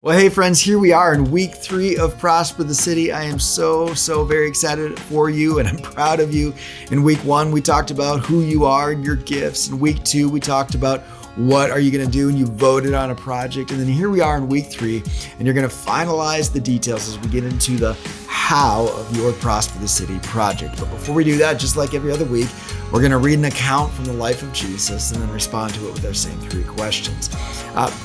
Well, hey friends, here we are in week 3 of Prosper the City. I am so very excited for you and I'm proud of you. In week 1, we talked about who you are and your gifts. In week 2, we talked about what are you going to do and you voted on a project. And then here we are in week 3 and you're going to finalize the details as we get into the how of your Prosper the City project. But before we do that, just like every other week, we're going to read an account from the life of Jesus and then respond to it with our same 3 questions.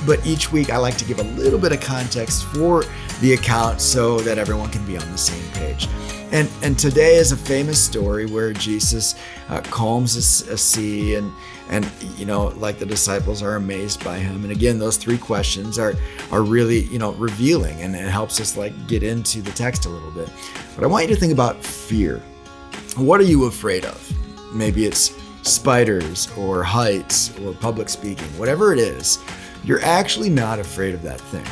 But each week I like to give a little bit of context for the account so that everyone can be on the same page. And today is a famous story where Jesus calms a sea and like the disciples are amazed by him. And again, those 3 questions are really, revealing, and it helps us get into the text a little bit. But I want you to think about fear. What are you afraid of? Maybe it's spiders or heights or public speaking, whatever it is, you're actually not afraid of that thing.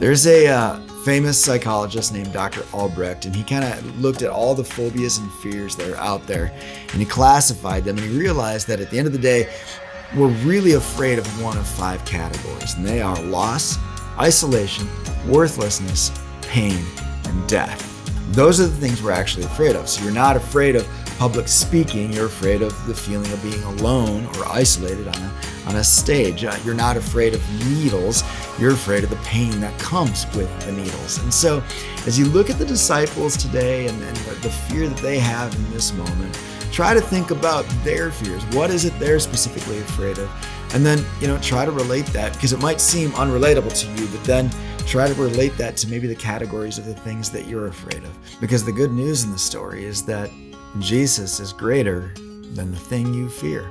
There's a famous psychologist named Dr. Albrecht, and he kind of looked at all the phobias and fears that are out there, and he classified them, and he realized that at the end of the day, we're really afraid of one of 5 categories, and they are loss, isolation, worthlessness, pain, and death. Those are the things we're actually afraid of. So you're not afraid of public speaking, you're afraid of the feeling of being alone or isolated on a stage. You're not afraid of needles, you're afraid of the pain that comes with the needles. And so as you look at the disciples today and the fear that they have in this moment, try to think about their fears. What is it they're specifically afraid of? And then, try to relate that, because it might seem unrelatable to you, but then try to relate that to maybe the categories of the things that you're afraid of. Because the good news in the story is that Jesus is greater than the thing you fear.